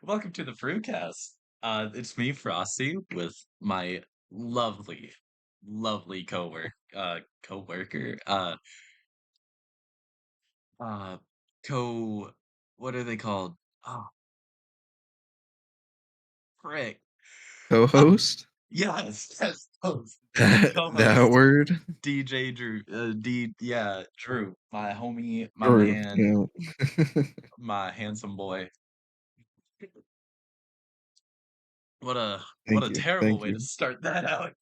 Welcome to the FrewCast. It's me, Frosty, with my lovely, lovely coworker, uh, co, what are they called? Oh, frick. Uh, Co-host? yes, host, That co-host, word? DJ Drew, yeah, Drew, my homie, my Or man, yeah. my handsome boy. What a Thank you, terrible thank way to you. start that out.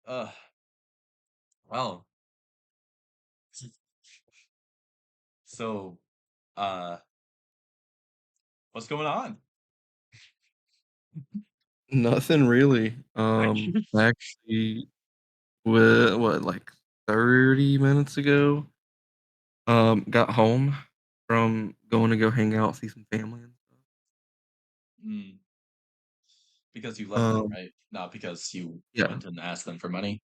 Uh, well, so, uh. What's going on? Nothing really. Actually, what, like 30 minutes ago, got home from going to go hang out, see some family and stuff. Mm, because you love them, Um, right? Not because you yeah, went and asked them for money.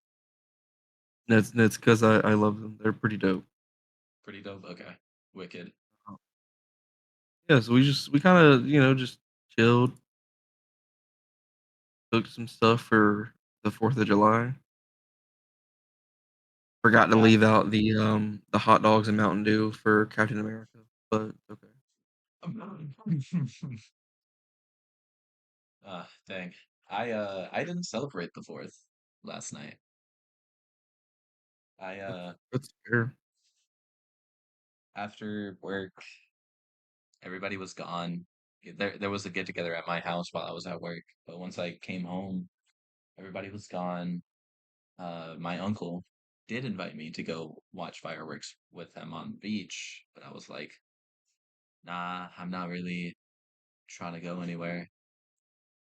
that's because I love them. They're pretty dope. Pretty dope. Okay. Wicked. Um, yeah, so we kinda, just chilled, cooked some stuff for the 4th of July. Forgot to Yeah. leave out the hot dogs and Mountain Dew for Captain America, but okay. Dang. I didn't celebrate the 4th last night. I That's fair. After work, everybody was gone. There was a get together at my house while I was at work, but once I came home, everybody was gone. My uncle did invite me to go watch fireworks with him on the beach, but I was like, nah, I'm not really trying to go anywhere.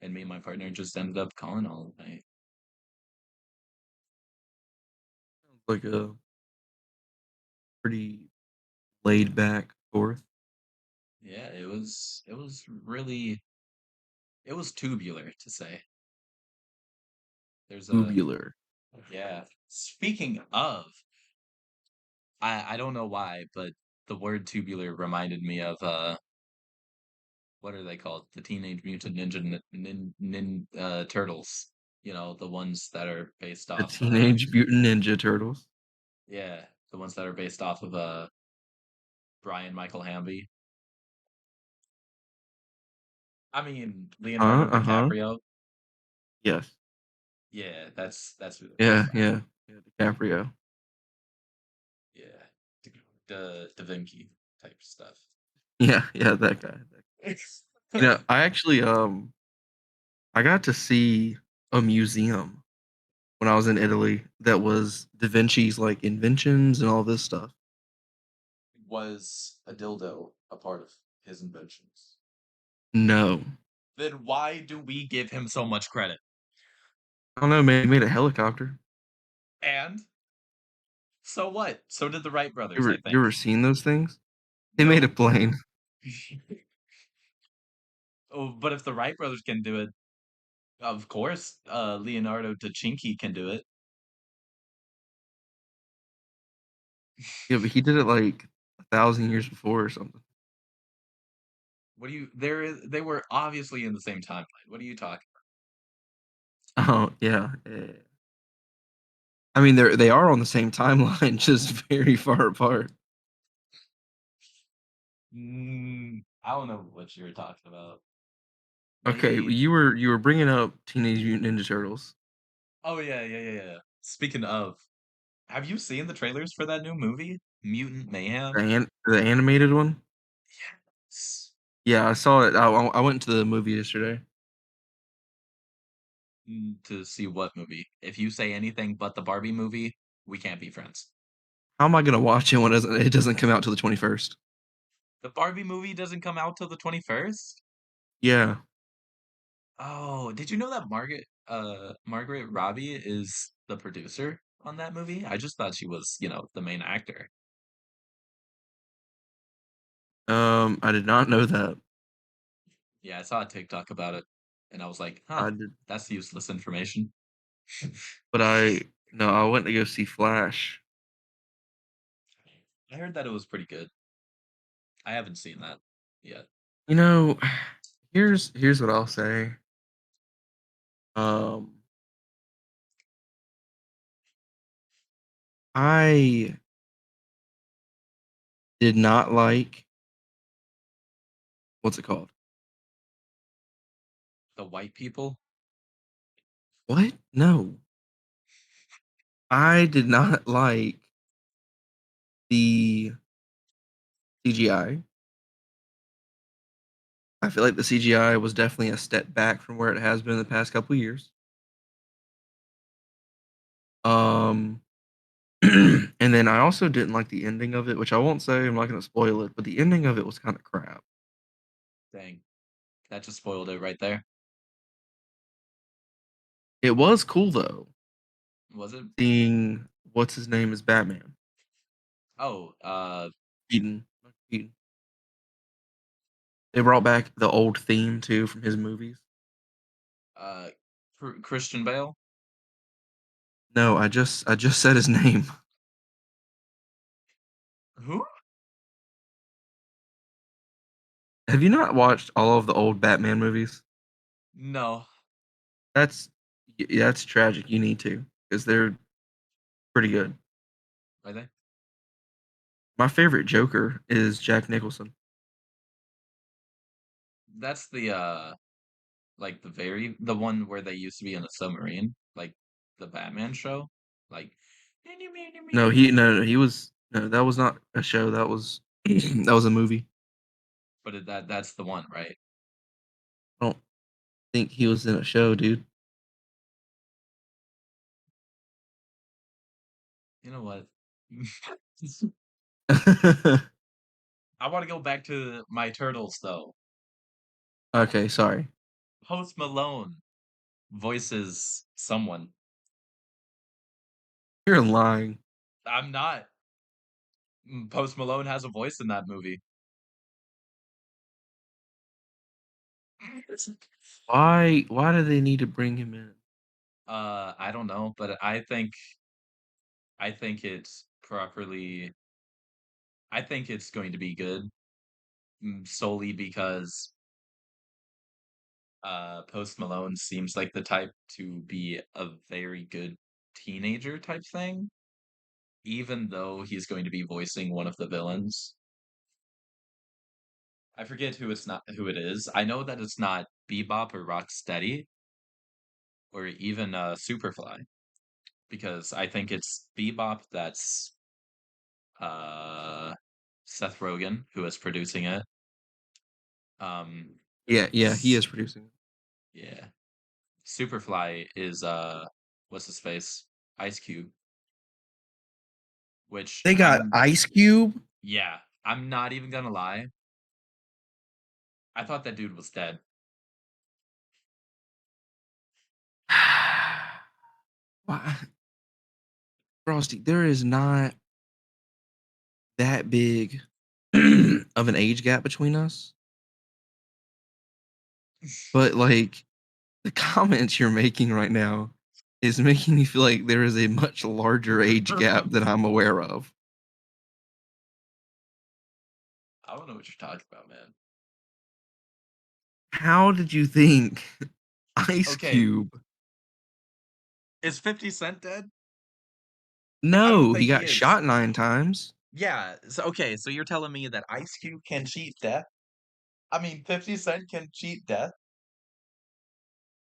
And me and my partner just ended up calling all night. Sounds like a pretty laid back 4th. Yeah, it was really it was tubular to say. There's a Tubular. yeah. Speaking of, I don't know why, but the word tubular reminded me of what are they called? The Teenage Mutant Ninja Turtles. You know, the ones that are based The off Teenage Mutant Ninja Turtles. yeah, the ones that are based off of Brian Michael Hamby. I mean, Huh? Leonardo Uh-huh. DiCaprio. Yes. Yeah, that's who they're Yeah, based off yeah. of. Yeah, DiCaprio. Yeah, Da Vinci type stuff. Yeah, yeah, that guy. I actually, I got to see a museum when I was in Italy that was Da Vinci's, like, inventions and all this stuff. Was a dildo a part of his inventions? No. Then why do we give him so much credit? I don't know, man, he made a helicopter. And so what? So did the Wright You brothers, ever I you think. ever seen those things? They made a No. plane. Oh, but if the Wright brothers can do it, of course, Leonardo da Vinci can do it. Yeah, but he did it, like, 1,000 years before or something. What do you? They were obviously in the same timeline. What are you talking? Oh, yeah, yeah. I mean, they are on the same timeline, just very far apart. I don't know what you were talking about. Okay, Maybe. you were bringing up Teenage Mutant Ninja Turtles. Oh yeah, yeah, yeah, yeah. Speaking of, have you seen the trailers for that new movie, Mutant Mayhem? The animated one? Yes. Yeah, I saw it. I went to the movie yesterday. To see what movie? If you say anything but the Barbie movie, we can't be friends. How am I gonna watch it when it doesn't come out till the 21st? The Barbie movie doesn't come out till the 21st? Yeah. Oh, did you know that Margaret Robbie is the producer on that movie? I just thought she was, the main actor. I did not know that. Yeah, I saw a TikTok about it and I was like, huh, I did, that's useless information. but no, I went to go see Flash. I heard that it was pretty good. I haven't seen that. yet. You know, here's what I'll say. Um, I did not like what's it called? The white people. What? No, I did not like the CGI. I feel like the CGI was definitely a step back from where it has been in the past couple years. Um, and then I also didn't like the ending of it, which I won't say. I'm not going to spoil it, but the ending of it was kind of crap. Dang, that just spoiled it right there. It was cool though, Was it? seeing what's his name is Batman. Oh, Keaton. Keaton. They brought back the old theme too from his movies. uh, Christian Bale. No, I just said his name. Who? Have you not watched all of the old Batman movies? No. That's yeah, that's tragic. You need to because they're pretty good. Are they? My favorite Joker is Jack Nicholson. That's the like the one where they used to be in a submarine, like the Batman show, like. No, he was no, that was not a show. That was that was a movie. But that's the one, right? I don't think he was in a show, dude. You know what? I want to go back to my turtles though. Okay, sorry. Post Malone voices someone. You're lying. I'm not. Post Malone has a voice in that movie. Why do they need to bring him in? I don't know, but I think it's properly. I think it's going to be good, solely because Post Malone seems like the type to be a very good teenager type thing, even though he's going to be voicing one of the villains. I forget who it is. I know that it's not Bebop or Rocksteady or even Superfly, because I think it's Bebop that's uh Seth Rogen who is producing it. Um Yeah, he is s- producing. yeah. Superfly is what's his face? Ice Cube, which They got I'm Ice Cube. yeah, I'm not even gonna lie. I thought that dude was dead. Why, Frosty? There is not that big of an age gap between us, but like the comments you're making right now is making me feel like there is a much larger age gap I than I'm aware of. don't know what you're talking about, man. How did you think Ice Okay, Cube? is 50 Cent dead? I don't No, he think he got is. shot 9 times. Yeah, so okay, so you're telling me that Ice Cube can cheat death? I mean, 50 Cent can cheat death,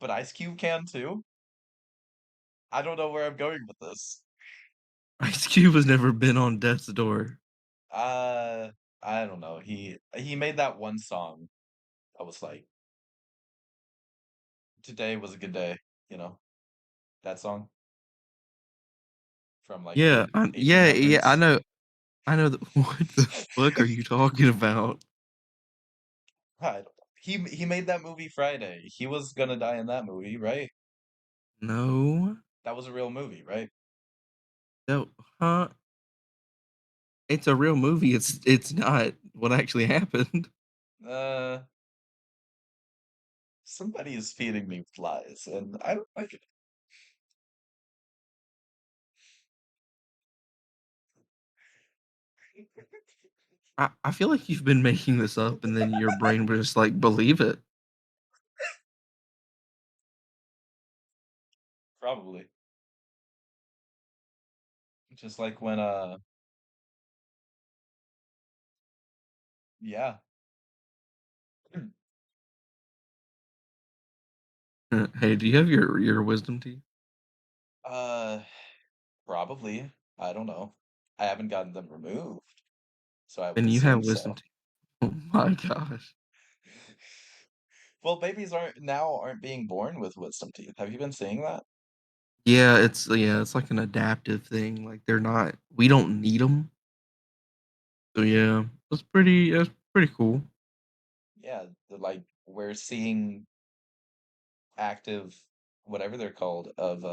but Ice Cube can too? I don't know where I'm going with this. Ice Cube has never been on death's door. Uh, I don't know. He made that one song. I was like, today was a good day, you know, that song from like Yeah, the yeah, I 1800s. know. I know that. What the fuck are you talking about? I don't know. He made that movie Friday. He was gonna die in that movie, right? No, That was a real movie, right? that huh? It's a real movie. It's not what actually happened. Uh, somebody is feeding me with lies, and I don't like it. I feel like you've been making this up, and then your brain would just, like, believe it. Probably. Just like when yeah. Hey, do you have your wisdom teeth? Uh probably. I don't know. I haven't gotten them removed, so I would And you have assume wisdom so. teeth. Oh my gosh. Well, babies aren't being born with wisdom teeth. Have you been seeing that? Yeah, it's like an adaptive thing, like, they're not we don't need them. So, yeah, that's pretty cool. Yeah, like we're seeing active whatever they're called of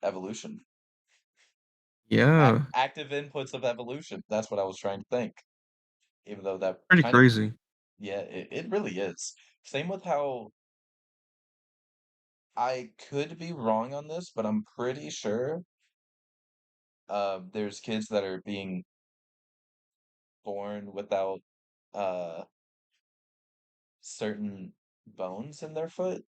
evolution. Yeah, Active inputs of evolution. That's what I was trying to think. Even though that pretty kind of, crazy. yeah, it really is. Same with how I could be wrong on this, but I'm pretty sure there's kids that are being born without uh certain bones in their foot.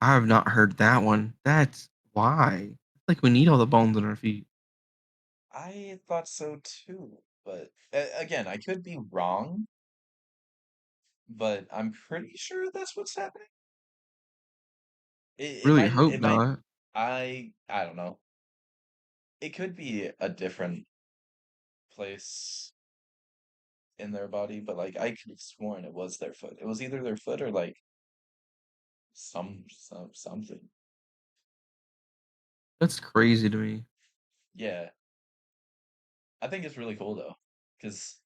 I have not heard that one. That's why. Like, we need all the bones in our feet. I thought so too, but again, I could be wrong, but I'm pretty sure that's what's happening. Really hope It might, not. I don't know. It could be a different place in their body, but like I could have sworn it was their foot. It was either their foot or like something. That's crazy to me. Yeah, I think it's really cool though, because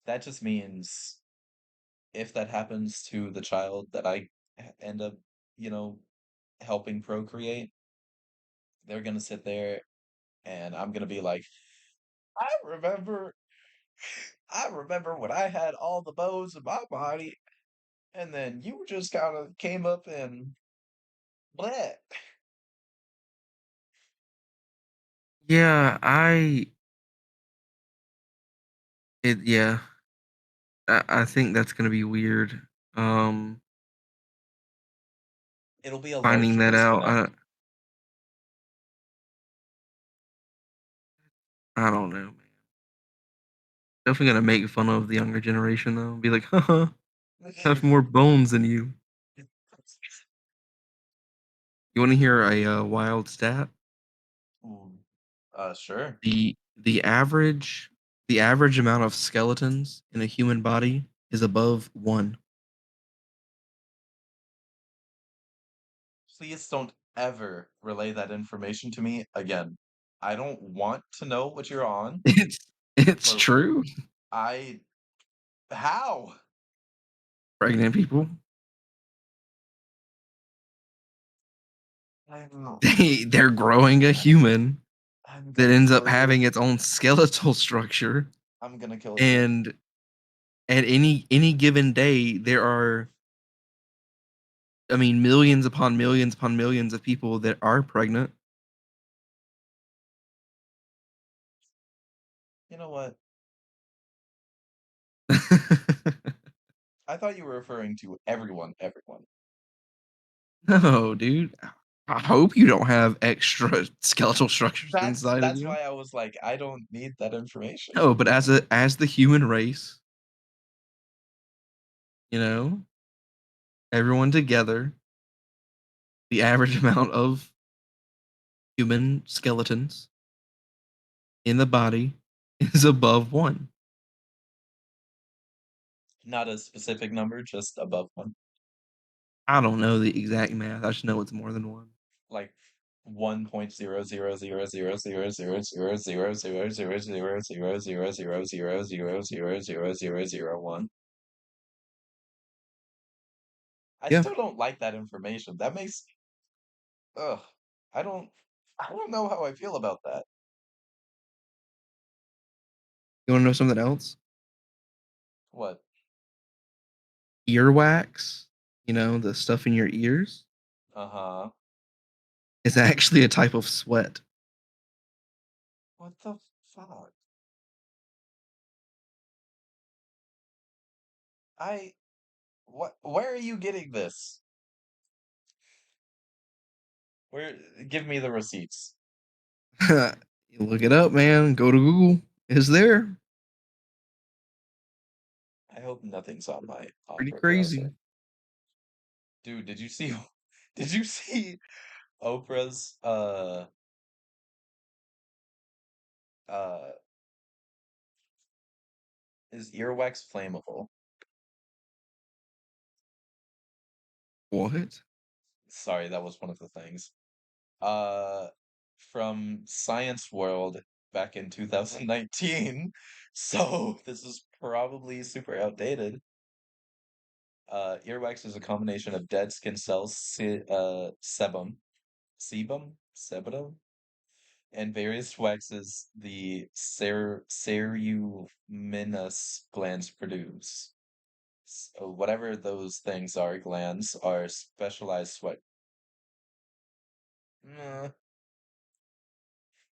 that just means if that happens to the child that I end up, you know, helping procreate, they're gonna sit there and I'm gonna be like, I remember, I remember when I had all the bones in my body, and then you just kind of came up and bleh. Yeah, yeah, I think that's gonna be weird. Um, It'll be a large finding that twist for out, them. I don't know, man. Definitely gonna make fun of the younger generation though. Be like, haha, have more bones than you. You want to hear a wild stat? Ooh, sure. The the average amount of skeletons in a human body is above one. Please don't ever relay that information to me again. I don't want to know what you're on, It's it's but true. I, how? Pregnant people, I'm, they're growing a human I'm that gonna ends up kill you. having its own skeletal structure, I'm gonna kill you. and at any given day there are, I mean, millions upon millions of people that are pregnant. You know what? I thought you were referring to everyone, everyone. No, dude. I hope you don't have extra skeletal structures inside of That's you. why I was like, I don't need that information. No, but as the human race, you know, everyone together, the average amount of human skeletons in the body is above one. Not a specific number, just above one. I don't know the exact math. I just know it's more than one. Like 1.0000000000000000000000001. I Yeah. still don't like that information. That makes ugh. I don't I don't know how I feel about that. You want to know something else? What? Earwax, the stuff in your ears, Uh-huh. is actually a type of sweat. What the fuck? I what? Where are you getting this? Where? Give me the receipts. You look it up, man. Go to Google. It's there. I hope nothing's on my Pretty Opera crazy. browser. Dude, did you see? Did you see Oprah's uh is earwax flammable? What? Sorry, that was one of the things. Uh, from Science World back in 2019. So this is probably super outdated. Earwax is a combination of dead skin cells, sebum, and various waxes the ceruminous glands produce. So whatever those things are, glands are specialized sweat. Mm,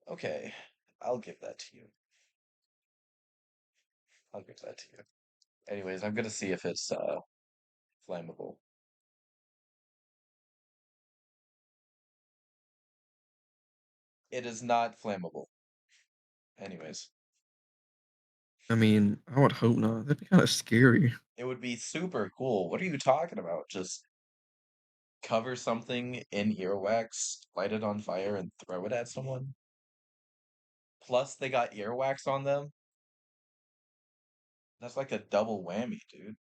okay, I'll give that to you. I'll give that to you. Anyways, I'm gonna see if it's flammable. It is not flammable. Anyways, I mean, I would hope not. That'd be kind of scary. it would be super cool. What are you talking about? Just cover something in earwax, light it on fire, and throw it at someone? Plus, they got earwax on them? That's like a double whammy, dude.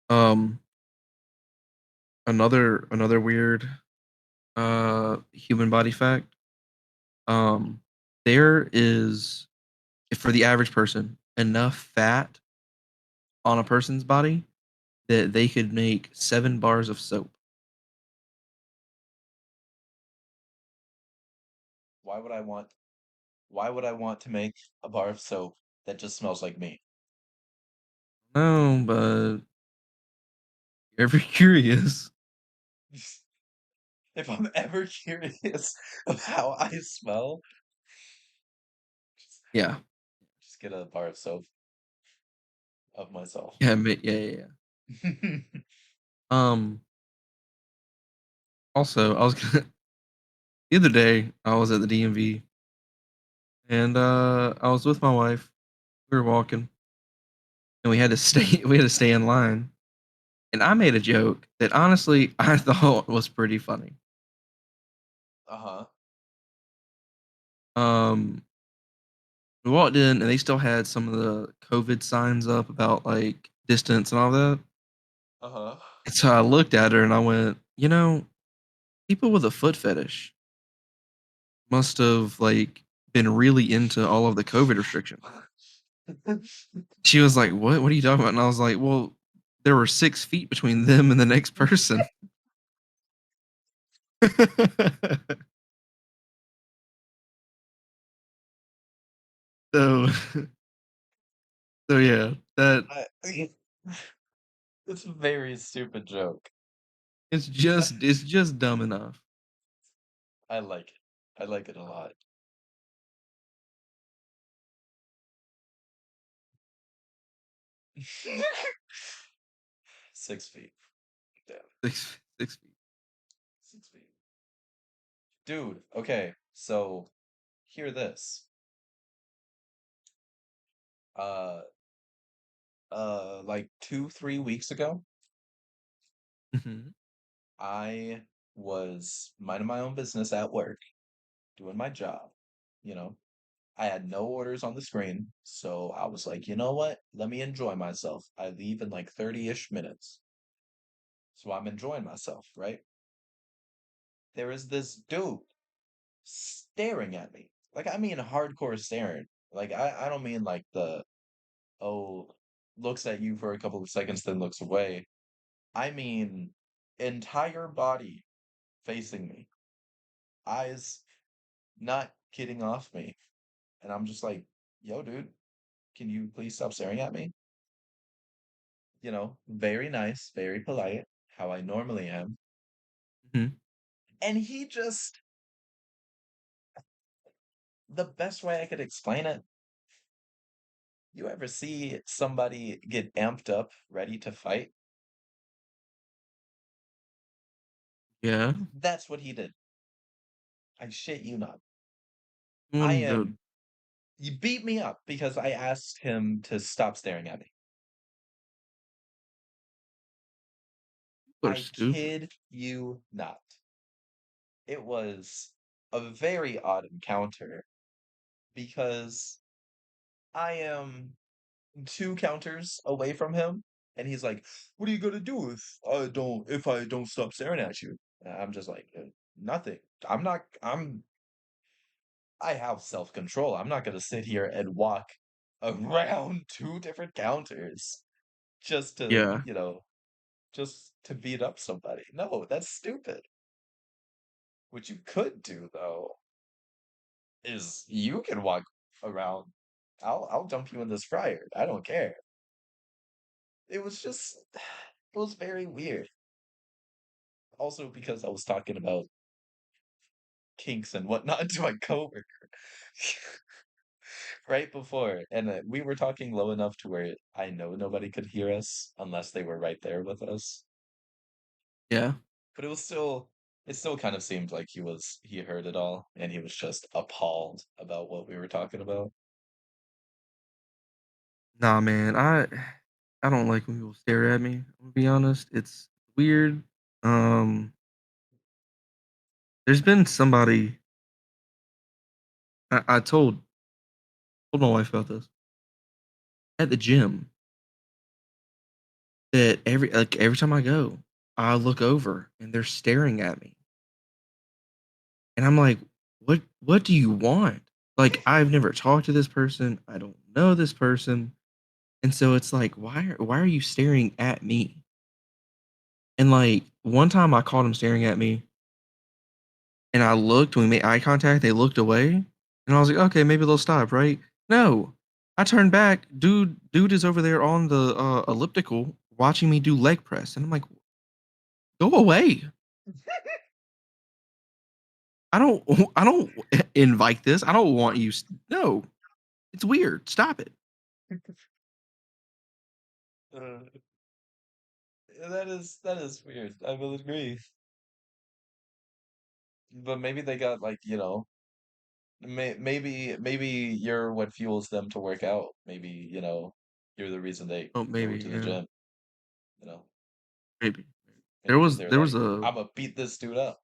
Um, another weird human body fact. Um, there is, for the average person, enough fat on a person's body that they could make 7 bars of soap. Why would I want why would I want to make a bar of soap that just smells like me? No, but you're ever curious. If I'm ever curious of how I smell, just, Yeah. just get a bar of soap of myself. Yeah, yeah. Um, also, I was gonna the other day I was at the DMV and I was with my wife. We were walking and we had to stay we had to stay in line. And I made a joke that honestly I thought was pretty funny. Uh-huh. Um, we walked in and they still had some of the COVID signs up about like distance and all that. Uh-huh. And so I looked at her and I went, people with a foot fetish must have like been really into all of the COVID restrictions. She was like, "What? What are you talking about?" And I was like, "Well, there were 6 feet between them and the next person." so, so yeah, that I, it's a very stupid joke. it's just dumb enough. I like it. I like it a lot. 6 feet. Damn. 6 feet. 6 feet. Dude, okay, so hear this. Uh like 2, 3 weeks ago, Hmm. I was minding my own business at work, doing my job, you know. I had no orders on the screen, so I was like, you know what? Let me enjoy myself. I leave in like 30-ish minutes. So I'm enjoying myself, right? There is this dude staring at me. Like I mean hardcore staring. Like I don't mean like the oh looks at you for a couple of seconds then looks away. I mean entire body facing me. Eyes not getting off me. And I'm just like, yo, dude, can you please stop staring at me? Very nice, very polite, how I normally am. Hmm. And he just The best way I could explain it, you ever see somebody get amped up, ready to fight? Yeah. That's what he did. I shit you not. You I wanted to am. You beat me up because I asked him to stop staring at me. people are I stupid. kid you not. It was a very odd encounter because I am two counters away from him, and he's like, "What are you gonna do if I don't stop staring at you?" And I'm just like, Nothing. I'm not. I have self control. I'm not gonna sit here and walk around two different counters just to, Yeah. just to beat up somebody. No, that's stupid. What you could do though is you can walk around. I'll dump you in this fryer. I don't care. It was just it was very weird. Also because I was talking about kinks and whatnot to my coworker right before, and we were talking low enough to where I know nobody could hear us unless they were right there with us. Yeah. But it still kind of seemed like he heard it all and he was just appalled about what we were talking about. Nah, man. I don't like when people stare at me. I'm gonna be honest. It's weird. Um, there's been somebody I told my wife about this at the gym that every time I go, I look over and they're staring at me. And I'm like, what do you want? Like I've never talked to this person. I don't know this person. And so it's like, why are you staring at me? And like one time I caught him staring at me and I looked, we made eye contact, they looked away, and I was like, okay, maybe they'll stop, right? No. I turned back, dude is over there on the elliptical watching me do leg press. And I'm like, go away. I don't I don't invite this. I don't want you. No, it's weird. Stop it. Uh, that is weird. I will agree. But maybe they got like, maybe you're what fuels them to work out. Maybe, you're the reason they Oh, go maybe, to the yeah, gym, you know. maybe. Maybe they're There was like, a I'm gonna beat this dude up.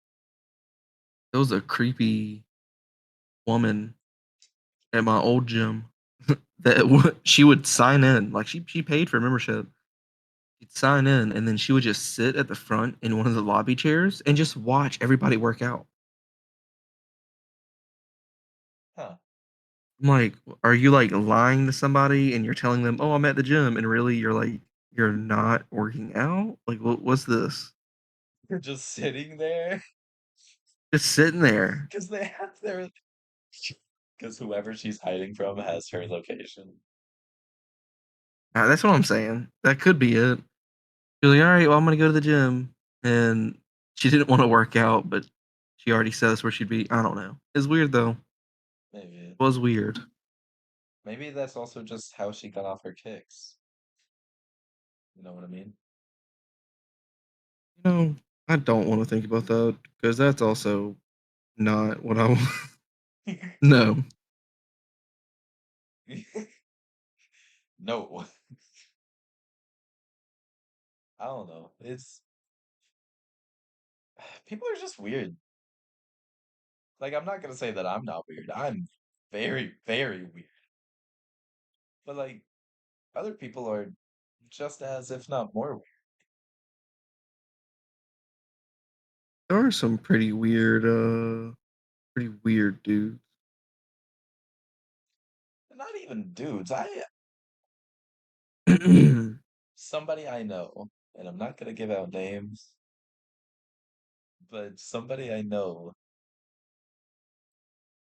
creepy woman at my old gym that she would sign in, like she paid for membership. She'd sign in, and then she would just sit at the front in one of the lobby chairs and just watch everybody work out. Huh. I'm like, are you like lying to somebody and you're telling them, oh, I'm at the gym, and really you're like you're not working out? Like, what's this? You're just sitting there Just sitting there. because they have their because whoever she's hiding from has her location. That's what I'm saying. That could be it. She's like, all right, well, I'm gonna go to the gym, and she didn't want to work out, but she already said that's where she'd be. I don't know. It's weird though. Maybe. It was weird. Maybe that's also just how she got off her kicks. You know what I mean? You know, I don't want to think about that because that's also not what I want. No, No. I don't know. It's people are just weird. Like I'm not gonna say that I'm not weird. I'm very, very weird. But like other people are just as, if not more weird. there are some pretty weird dudes. Not even dudes. Somebody I know, and I'm not gonna give out names, but somebody I know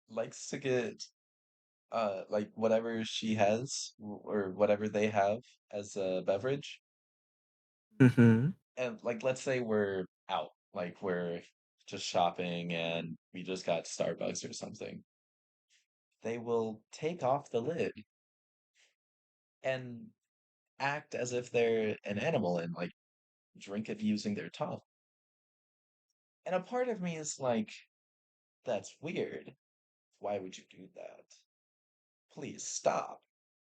likes to get like whatever she has or whatever they have as a beverage. Hmm. And like let's say we're out, like we're just shopping and we just got Starbucks or something. they will take off the lid and act as if they're an animal and like drink it using their tongue. And a part of me is like, that's weird. Why would you do that? Please stop.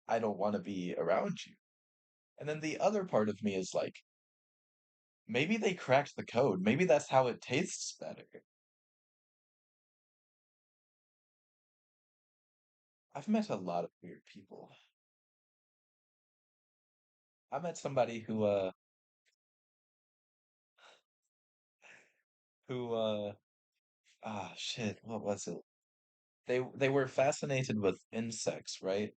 I don't want to be around you. And then the other part of me is like, maybe they cracked the code. Maybe that's how it tastes better. I've met a lot of weird people. I met somebody who shit, what was it? They were fascinated with insects, right?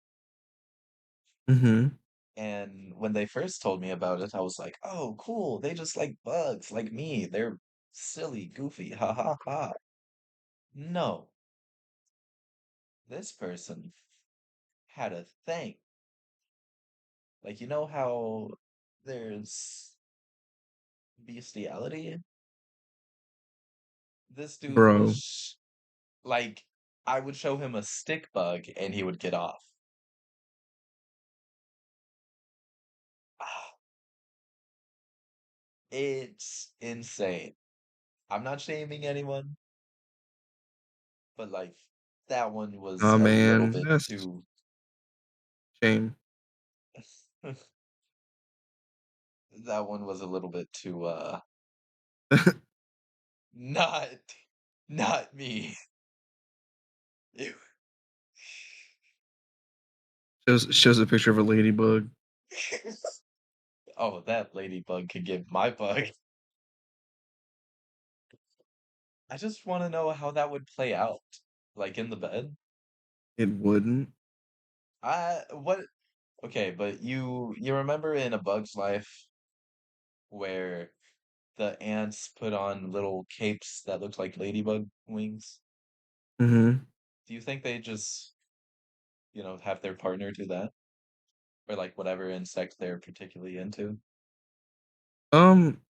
Mhm. And when they first told me about it, I was like, "Oh, cool. They just like bugs, like me. They're silly, goofy. Ha ha ha." No, this person had a thing. Like, you know how there's bestiality? This dude Bro. was like, I would show him a stick bug and he would get off. Ah, it's insane. I'm not shaming anyone, but like that one was Oh a little man, bit that's too shame. that one was a little bit too not not me. Ew. Shows a picture of a ladybug. Oh, that ladybug could get my bug. I just want to know how that would play out. Like in the bed. It wouldn't. I what okay, but you remember in A Bug's Life where the ants put on little capes that looked like ladybug wings? Mhm. Do you think they just, have their partner do that? Or like whatever insect they're particularly into? Um,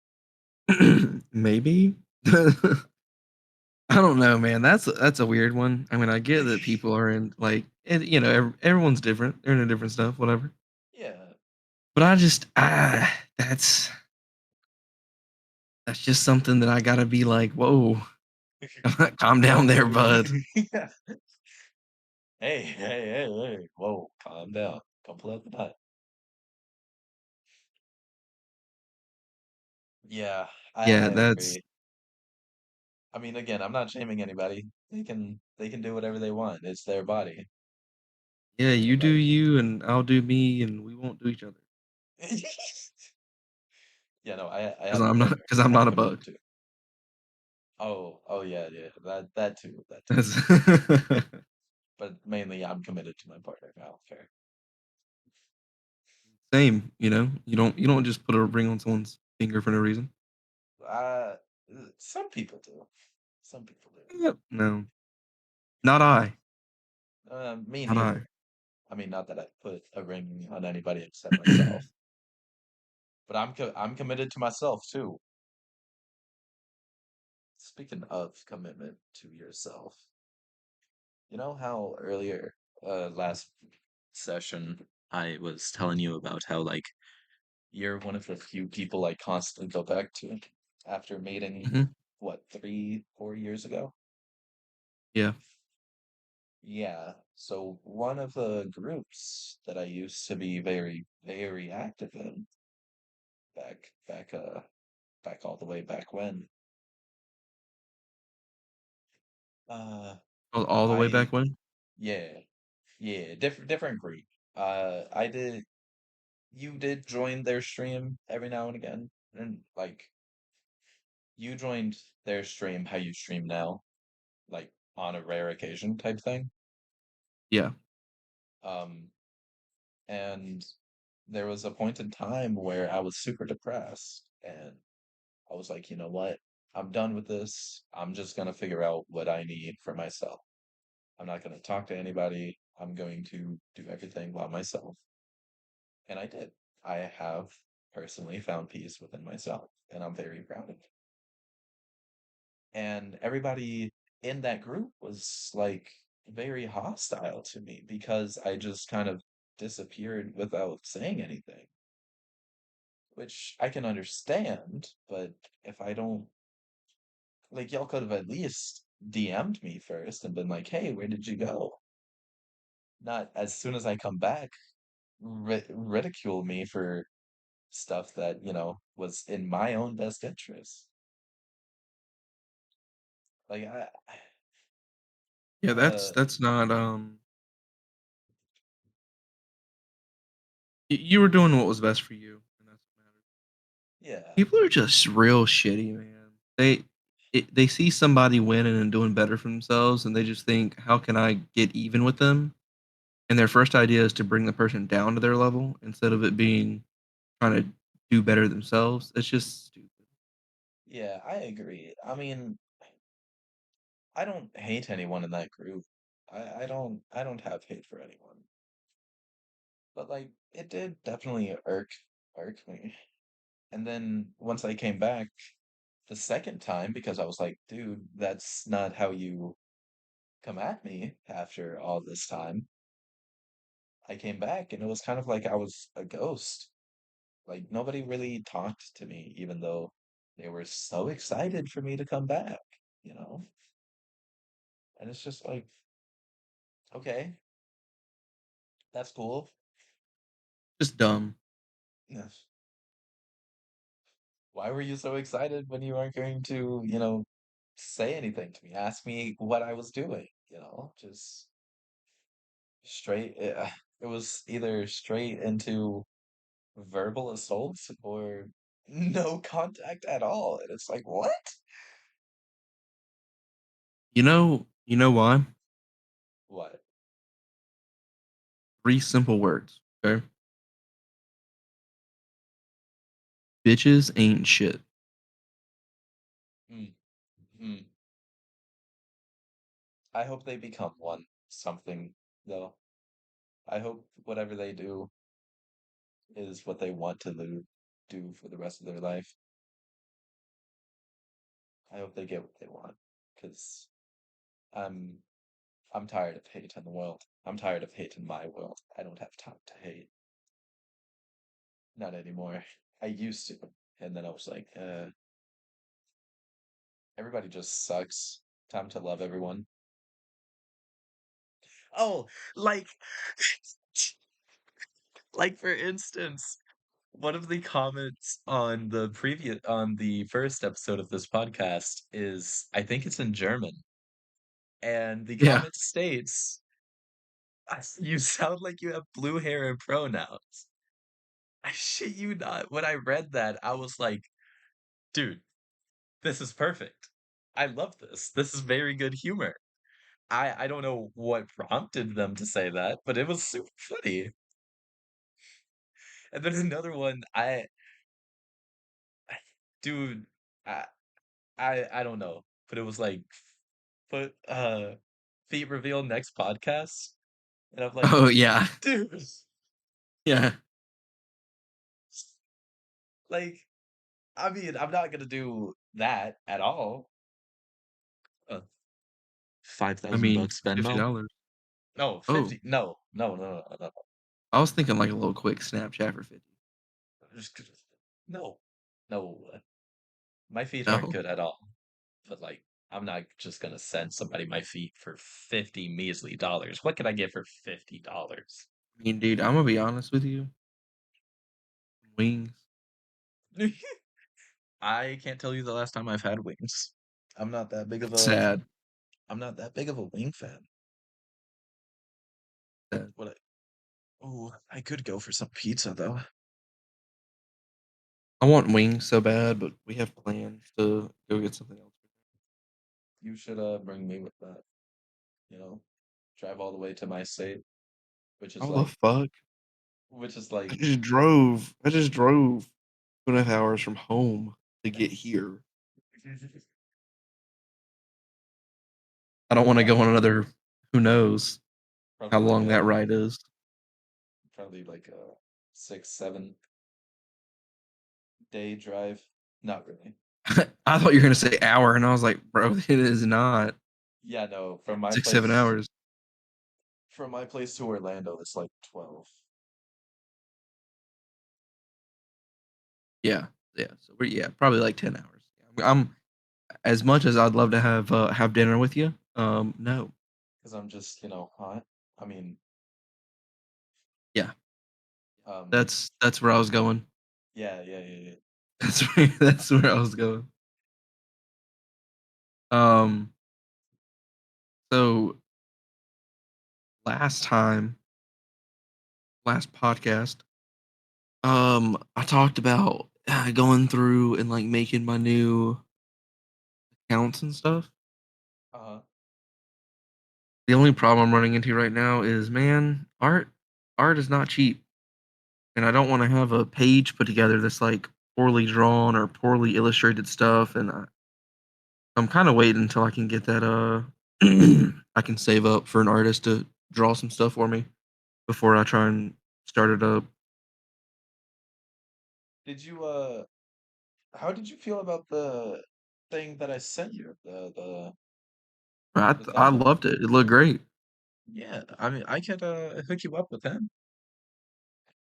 maybe. I don't know, man. That's a weird one. I mean, I get that people are in like, and everyone's different. They're into different stuff, whatever. Yeah. But that's just something that I gotta be like, whoa, calm down there, Whoa. bud. Yeah. Hey, hey, hey, hey. Whoa, calm down. Don't pull out the nut. Yeah, I Yeah, that's agree. I mean, again, I'm not shaming anybody. They can do whatever they want. It's their body. yeah. You But do like, you, and I'll do me, and we won't do each other yeah, no, I have a partner. because I'm I'm not a committed bug. to. Oh, yeah, yeah. That too, that too. That's But mainly I'm committed to my partner now. Fair. same. You don't just put a ring on someone's finger for no reason. Uh, some people do. Some people do. No, not I. Me Not I. neither. I mean, not that I put a ring on anybody except myself, but I'm committed to myself too. Speaking of commitment to yourself, you know how earlier, last session, I was telling you about how like you're one of the few people I constantly go back to after mating, Mhm. what, 3, 4 years ago? Yeah. Yeah. So one of the groups that I used to be very, very active in back, back, back all the way back when, uh, All the way I, back when? yeah, yeah, different group. I did, you did join their stream every now and again, and like you joined their stream how you stream now, like on a rare occasion type thing. Yeah. Um, and there was a point in time where I was super depressed, and I was like, you know what? I'm done with this. I'm just gonna figure out what I need for myself. I'm not gonna talk to anybody. I'm going to do everything by myself. And I did. I have personally found peace within myself, and I'm very proud of it. And everybody in that group was like very hostile to me because I just kind of disappeared without saying anything, which I can understand, but if I don't, like, y'all could have at least DM'd me first and been like, hey, where did you go? Not as soon as I come back, ridicule me for stuff that, was in my own best interest. Like, Yeah, uh, that's not you were doing what was best for you, and that's what matters. yeah, People are just real shitty, man. They see somebody winning and doing better for themselves, and they just think, "How can I get even with them?" And their first idea is to bring the person down to their level instead of it being trying to do better themselves. It's just stupid. yeah, I agree. I mean, I don't hate anyone in that group. I don't have hate for anyone. But like it did definitely irk me. And then once I came back the second time, because I was like, dude, that's not how you come at me after all this time. I came back and it was kind of like I was a ghost. Like nobody really talked to me, even though they were so excited for me to come back, you know? And it's just like, okay, that's cool. Just dumb. Yes. Why were you so excited when you weren't going to, say anything to me? Ask me what I was doing, just straight. It was either straight into verbal assaults or no contact at all. And it's like, what? You know why? What? 3 simple words, okay? Bitches ain't shit. Mm, mm. I hope they become one something, though. I hope whatever they do is what they want to do for the rest of their life. I hope they get what they want, because I'm I'm tired of hate in the world. I'm tired of hate in my world. I don't have time to hate. Not anymore. I used to, and then I was like, everybody just sucks. Time to love everyone. Oh, like, like for instance, one of the comments on the first episode of this podcast is, I think it's in German, and the Yeah. comment states, "You sound like you have blue hair and pronouns." I shit you not. When I read that, I was like, dude, this is perfect. I love this. This is very good humor. I don't know what prompted them to say that, but it was super funny. And then another one, dude, I I don't know, but it was like, foot feet reveal next podcast, and I'm like, Oh, yeah. dude, Yeah. like, I mean, I'm not gonna do that at all. Uh, five I thousand mean, bucks Venmo? $50. No, Oh, 50. No, no, no, no, no. I was thinking like a little quick Snapchat for 50. No, no. My feet aren't No? good at all. But like, I'm not just gonna send somebody my feet for 50 measly dollars. What can I get for $50? I mean, dude, I'm gonna be honest with you. Wings. I can't tell you the last time I've had wings. I'm not that big of That's a sad. I'm not that big of a wing fan. Sad. What I could go for some pizza though. I want wings so bad, but we have plans to go get something else. You should bring me with that, you know. Drive all the way to my state, which is How the like fuck? which is like I just drove 2.5 hours from home to get here. I don't want to yeah, go on another. Who knows how probably like long that a ride is? probably like a 6, 7 day drive. Not really. I thought you were gonna say hour, and I was like, bro, it is not Yeah, no, from my 6, 7 place hours. From my place to Orlando, it's like 12. Yeah, yeah. So we're yeah, probably like 10 hours. Yeah, I'm as much as I'd love to have dinner with you. No. Because I'm just, hot. I mean, Yeah, um, that's where I was going. yeah, yeah, yeah, yeah. That's where I was going. Um, so last time, last podcast, I talked about going through and like making my new accounts and stuff. Uh-huh. The only problem I'm running into right now is, man, art is not cheap, and I don't want to have a page put together that's like poorly drawn or poorly illustrated stuff. And I'm kind of waiting until I can get that. I can save up for an artist to draw some stuff for me before I try and start it up. Did you, how did you feel about the thing that I sent you? The I template? loved it. It looked great. Yeah, I mean, I could hook you up with him.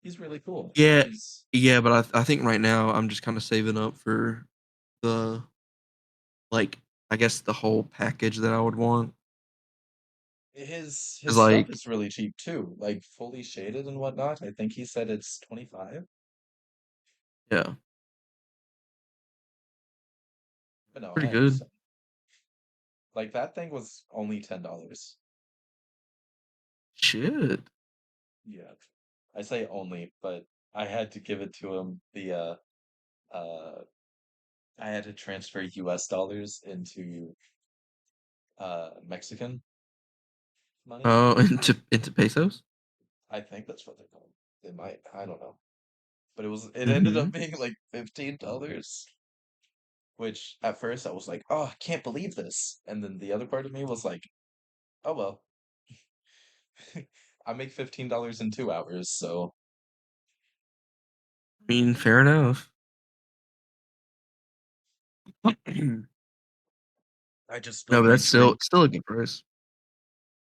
He's really cool. Yeah, He's yeah, but I think right now I'm just kind of saving up for the like I guess the whole package that I would want. his Cause stuff like is really cheap too, like fully shaded and whatnot. I think he said it's 25. yeah, But no, pretty I good. understand. Like that thing was only $10. Shit. Yeah. I say only, but I had to give it to him uh I had to transfer US dollars into Mexican money. Oh, into pesos. I think that's what they're called. They might, I don't know. But it ended Mm-hmm. up being like $15, which at first I was like, "Oh, I can't believe this." And then the other part of me was like, "Oh well. I make $15 in 2 hours, so I mean, fair enough. No, I just spilled but my that's drink." still a good price.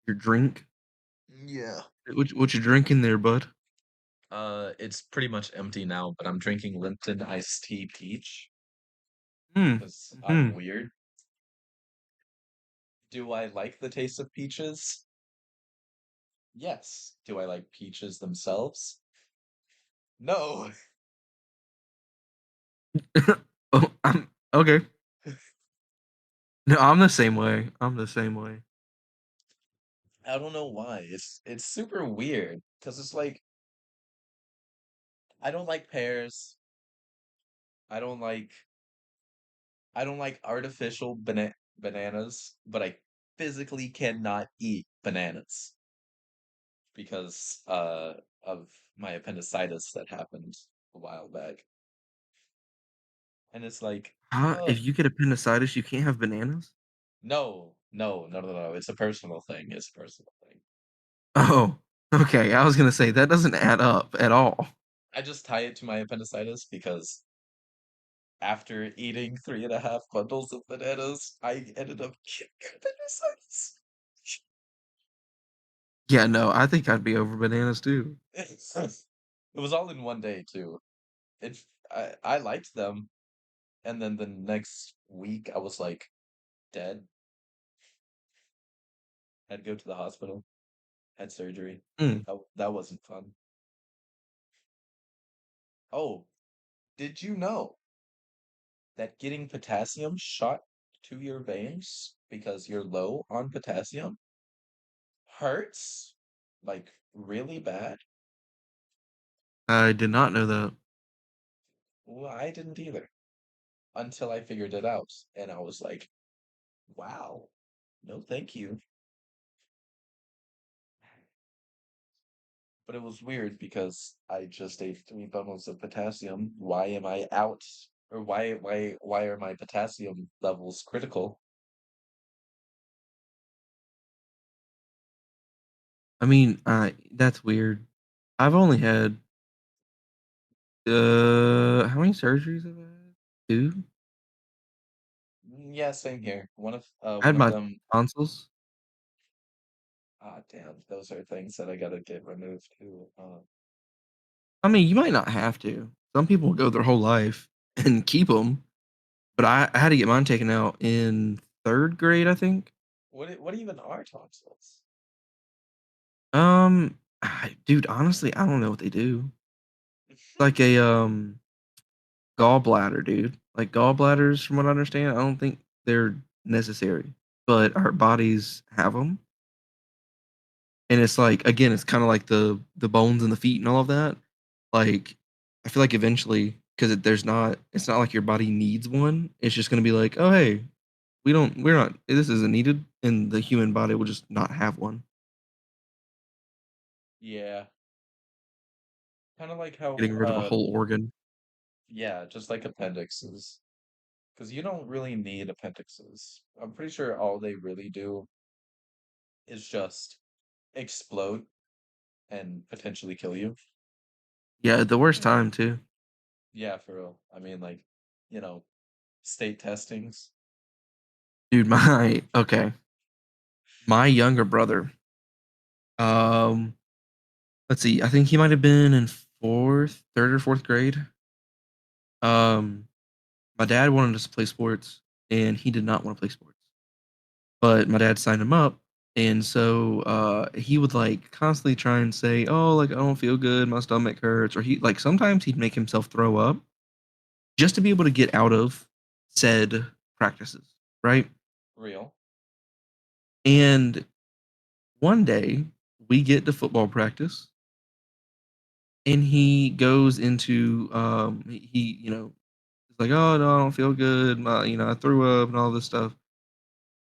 Your drink. Yeah. What you drinking there, bud? It's pretty much empty now, but I'm drinking Lipton iced tea peach Hmm. because I'm Hmm. weird. Do I like the taste of peaches? Yes. Do I like peaches themselves? No. Oh, I'm okay. No, I'm the same way. I'm the same way. I don't know why. It's super weird because it's like I don't like pears. I don't like I don't like artificial bananas, but I physically cannot eat bananas because of my appendicitis that happened a while back. And it's like, Huh? ugh, If you get appendicitis, you can't have bananas? no, no, no, no, no. It's a personal thing. It's a personal thing. Oh, okay. I was gonna say that doesn't add up at all. I just tie it to my appendicitis because after eating 3.5 bundles of bananas, I ended up getting appendicitis. Yeah, no, I think I'd be over bananas too. It was all in one day too. I liked them, and then the next week I was like dead. Had to go to the hospital. Had surgery. Mm. That wasn't fun. Oh, did you know that getting potassium shot to your veins because you're low on potassium hurts like really bad? I did not know that. Well, I didn't either until I figured it out, and I was like, wow, no, thank you. But it was weird because I just ate 3 bundles of potassium. Why am I out? Or why are my potassium levels critical? I mean, that's weird. I've only had how many surgeries have I had? Two. Yeah, same here. I had One of my them, tonsils. Ah, damn, those are things that I gotta get removed too. I mean, you might not have to. Some people go their whole life and keep them, but I had to get mine taken out in 3rd grade, I think. What even are tonsils? Dude, honestly, I don't know what they do. Like a gallbladder, dude. Like gallbladders, from what I understand, I don't think they're necessary, but our bodies have them, and it's like again, it's kind of like the bones in the feet and all of that. Like, I feel like eventually, because it's not like your body needs one. It's just gonna be like, oh hey, we're not, this isn't needed, and the human body will just not have one. Yeah, kind of like how Getting rid of a whole organ. yeah, just like appendixes. Because you don't really need appendixes. I'm pretty sure all they really do is just explode and potentially kill you. Yeah, the worst time too. Yeah, for real. I mean, like, you know, state testings. Dude, my okay, my younger brother. Um, let's see. I think he might have been in 3rd or 4th grade. Um, my dad wanted us to play sports, and he did not want to play sports. But my dad signed him up, and so he would like constantly try and say, "Oh, like I don't feel good, my stomach hurts," or he like sometimes he'd make himself throw up just to be able to get out of said practices, right? Real. And one day we get to football practice, and he goes into he he's like, "Oh no, I don't feel good. I threw up and all this stuff."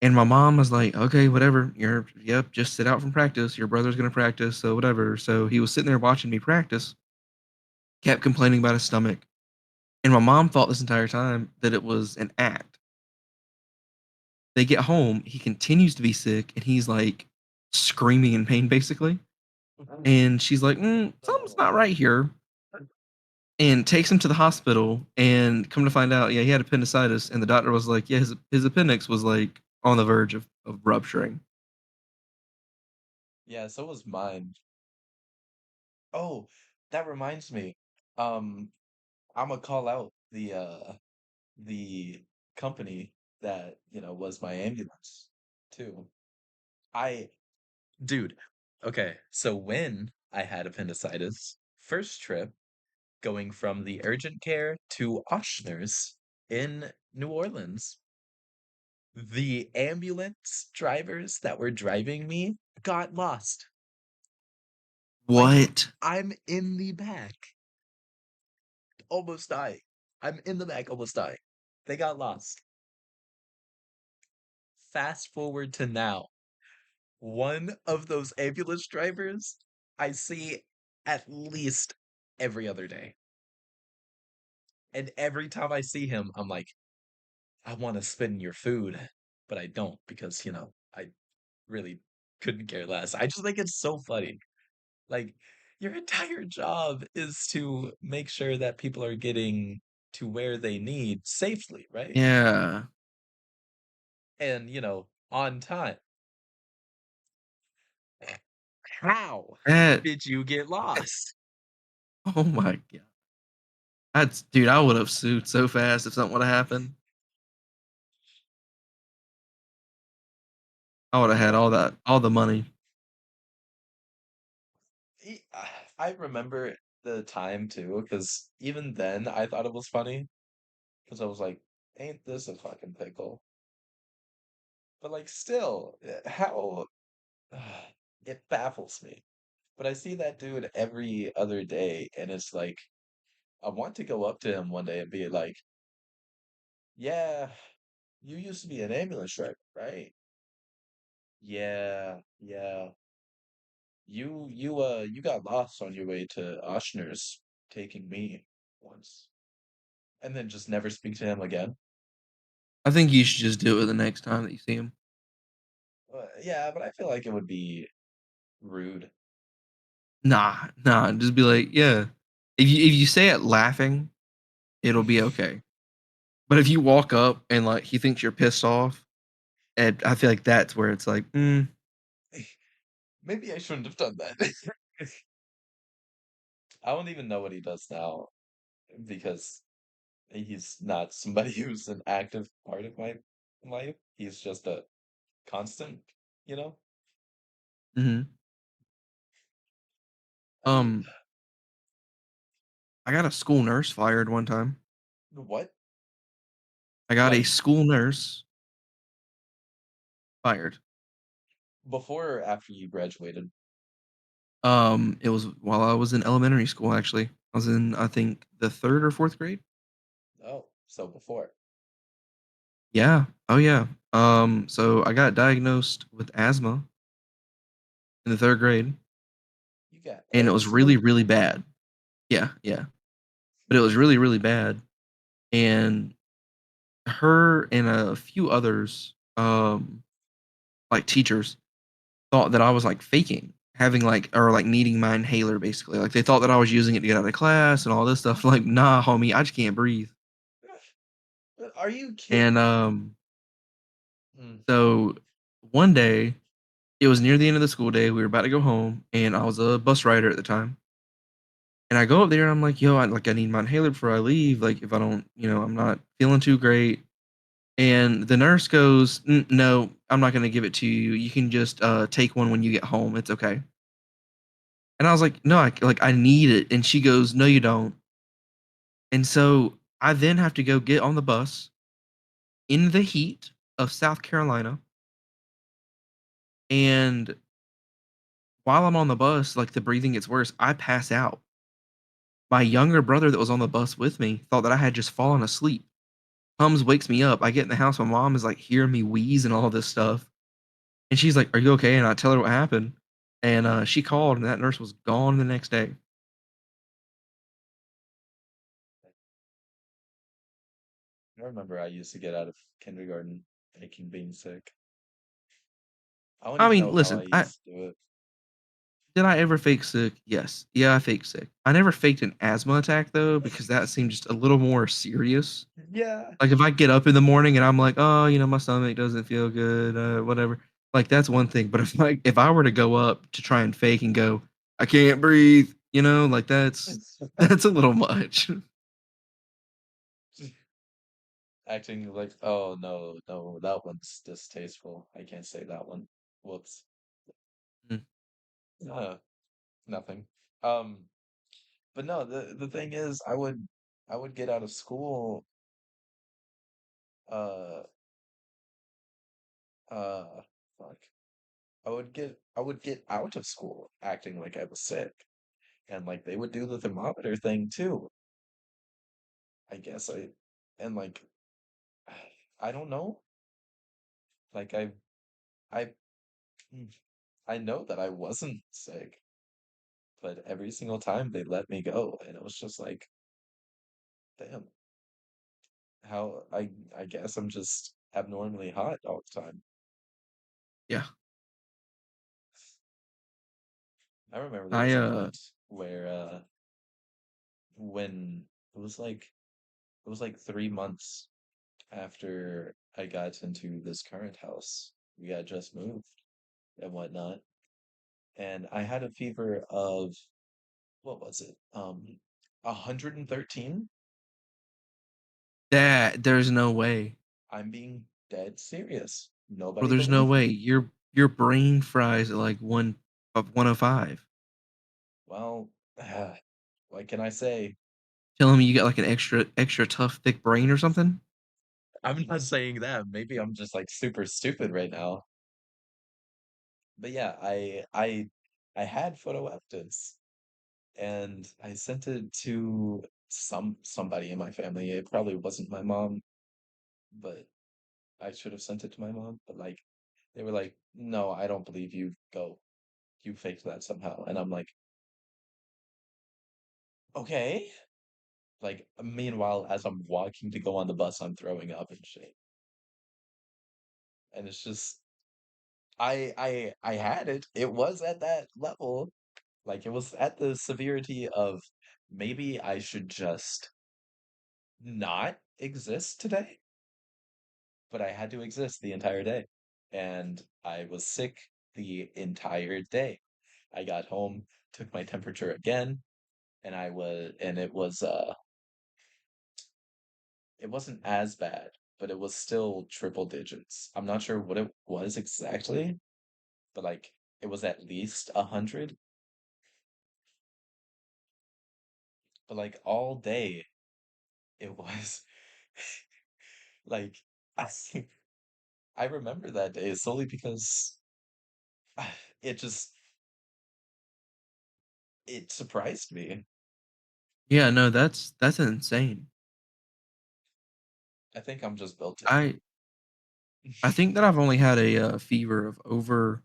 And my mom was like, "Okay, whatever. Yep, just sit out from practice. Your brother's gonna practice, so whatever." So he was sitting there watching me practice, kept complaining about his stomach, and my mom thought this entire time that it was an act. They get home, he continues to be sick, and he's like screaming in pain, basically. And she's like, "Something's Oh, not right here," and takes him to the hospital. And come to find out, yeah, he had appendicitis, and the doctor was like, "Yeah, his appendix was like on the verge of rupturing." yeah, so was mine. Oh, that reminds me. Um, I'm gonna call out the company that, was my ambulance too. I Dude, okay, so when I had appendicitis, first trip going from the urgent care to Ochsner's in New Orleans, the ambulance drivers that were driving me got lost. Like, What? I'm in the back, almost dying. I'm in the back, almost dying. They got lost. Fast forward to now. One of those ambulance drivers I see at least every other day. And every time I see him, I'm like, I want to spit in your food, but I don't because, I really couldn't care less. I just think it's so funny. Like, your entire job is to make sure that people are getting to where they need safely, right? Yeah. And, on time. How That did you get lost? Oh my god. That's dude, I would have sued so fast if something would have happened. I would have had Yeah. all the money. He, I remember the time too, because even then I thought it was funny, because I was like, ain't this a fucking pickle? But like, still, how it baffles me. But I see that dude every other day, and it's like, I want to go up to him one day and be like, yeah, you used to be an ambulance driver, right? Yeah, yeah. You got lost on your way to Oshner's taking me once, and then just never speak to him again. I think you should just do it the next time that you see him. Yeah, but I feel like it would be rude. Nah, nah, just be like, "Yeah." If you say it laughing, it'll be okay. But if you walk up and, like, he thinks you're pissed off, and I feel like that's where it's like, maybe I shouldn't have done that. I don't even know what he does now because he's not somebody who's an active part of my life. He's just a constant, you know? Mhm. I mean, Um, I got a school nurse fired one time. what? I got a Like school nurse fired. before or after you graduated? It was while I was in elementary school, actually. I was in, I think, the 3rd or 4th grade. Oh, so before. Yeah. Oh, yeah. So I got diagnosed with asthma in the 3rd grade, You got and it was asthma? really, really bad. Yeah, yeah. But it was really, really bad, and her and a few others, like, teachers thought that I was, like, faking, having, like or, like, needing my inhaler, basically. Like, they thought that I was using it to get out of class and all this stuff. Like, "Nah, homie, I just can't breathe." Are you And, kidding? Mm. so one day, it was near the end of the school day, we were about to go home, and I was a bus rider at the time, and I go up there and I'm like, "Yo, I need my inhaler before I leave, like, if I don't I'm not feeling too great." And the nurse goes, No, I'm not gonna give it to you. You can just, take one when you get home, it's okay." And I was like, "No, I need it." And she goes, "No, you don't." And so, I then have to go get on the bus in the heat of South Carolina, and while I'm on the bus, like, the breathing gets worse, I pass out. My younger brother that was on the bus with me thought that I had just fallen asleep. Comes, wakes me up. I get in the house, my mom is, like, hearing me wheeze and all this stuff, and she's like, "Are you okay?" And I tell her what happened, and, she called, and that nurse was gone the next day. I remember I used to get out of kindergarten aching being sick. I don't I even mean, know how listen, I I used to do it. did I ever fake sick? Yes. Yeah, I faked sick. I never faked an asthma attack, though, because that seemed just a little more serious. Yeah. Like, if I get up in the morning and I'm like, "Oh, my stomach doesn't feel good, whatever," like, that's one thing, but if I were to go up to try and fake and go, "I can't breathe," like, that's a little much. Acting like, oh no, no, that one's distasteful. I can't say that one. Whoops. Mm. Uh, nothing. Um, but no, the thing is, I would get out of school, uh, uh, fuck. I would get out of school acting like I was sick, and like they would do the thermometer thing too. I guess and like, I don't know. Like I, mm, I know that I wasn't sick, but every single time they let me go, and it was just like, damn, how I guess I'm just abnormally hot all the time. Yeah. I remember there I, was a point where when it was like 3 months after I got into this current house. We had just moved and whatnot, and I had a fever of what was it? 113. there's no way. I'm being dead serious. Bro, Nobody there's no believed way. me. Your brain fries at, like, 105. Well, what can I say? Telling me you got, like, an extra tough, thick brain or something? I'm not saying that. Maybe I'm just like super stupid right now. But yeah, I had photo evidence and I sent it to somebody in my family. It probably wasn't my mom, but I should have sent it to my mom. But like they were like, "No, I don't believe you. Go. You faked that somehow." And I'm like, "Okay." Like meanwhile, as I'm walking to go on the bus, I'm throwing up and shit. And it's just I had it. It was at that level. Like it was at the severity of maybe I should just not exist today, but I had to exist the entire day. And I was sick the entire day. I got home, took my temperature again, and it wasn't as bad, but it was still triple digits. I'm not sure what it was exactly, but like it was at least 100. But like all day it was like I I remember that day solely because it just it surprised me. Yeah, no, that's insane. I think I'm just built I different. I think that I've only had a, fever of over,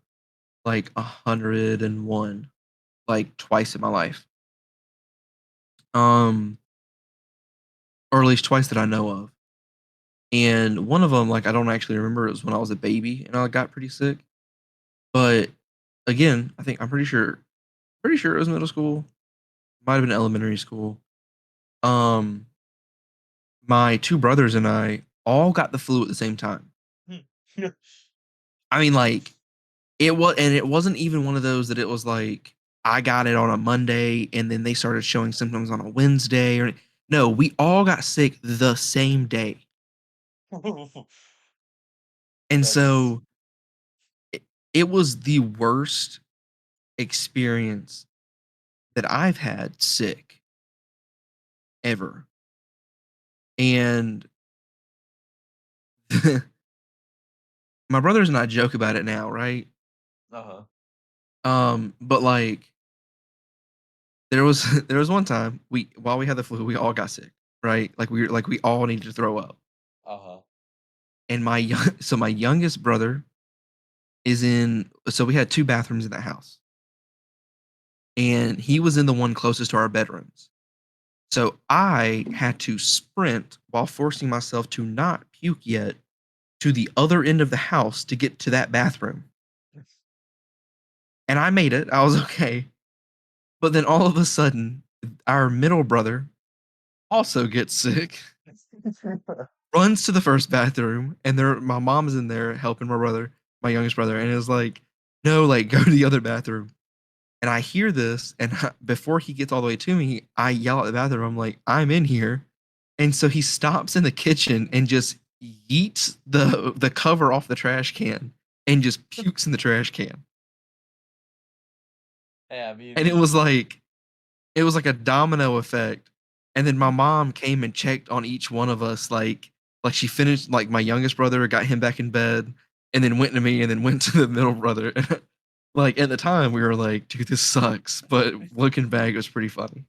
like, 101, like, twice in my life. Um, or at least twice that I know of. And one of them, like, I don't actually remember, it was when I was a baby and I got pretty sick. But, again, I'm pretty sure it was middle school, might have been elementary school. Um, my 2 brothers and I all got the flu at the same time. I mean, like, it wasn't even one of those that it was like, I got it on a Monday and then they started showing symptoms on a Wednesday or no, we all got sick the same day. And That's so it was the worst experience that I've had sick ever. And my brothers and I joke about it now, right? uh-huh. But like there was there was one time we while we had the flu, we all got sick, right? Like we all needed to throw up. Uh-huh. And my youngest brother is in so we had 2 bathrooms in that house. And he was in the one closest to our bedrooms. So I had to sprint while forcing myself to not puke yet to the other end of the house to get to that bathroom. And I made it. I was okay. But then all of a sudden, our middle brother also gets sick, runs to the first bathroom, and there my mom's in there helping my brother, my youngest brother, and is like, "No, like go to the other bathroom." And I hear this, and before he gets all the way to me, I yell at the bathroom. I'm like, "I'm in here," and so he stops in the kitchen and just yeets the cover off the trash can and just pukes in the trash can. Hey, I And mean, it was like a domino effect. And then my mhm. mom came and checked on each one of us, like she finished like my youngest brother, got him back in bed, and then went to me, and then went to the middle brother. Like at the time, we were like, "Dude, this sucks," but looking back, it was pretty funny.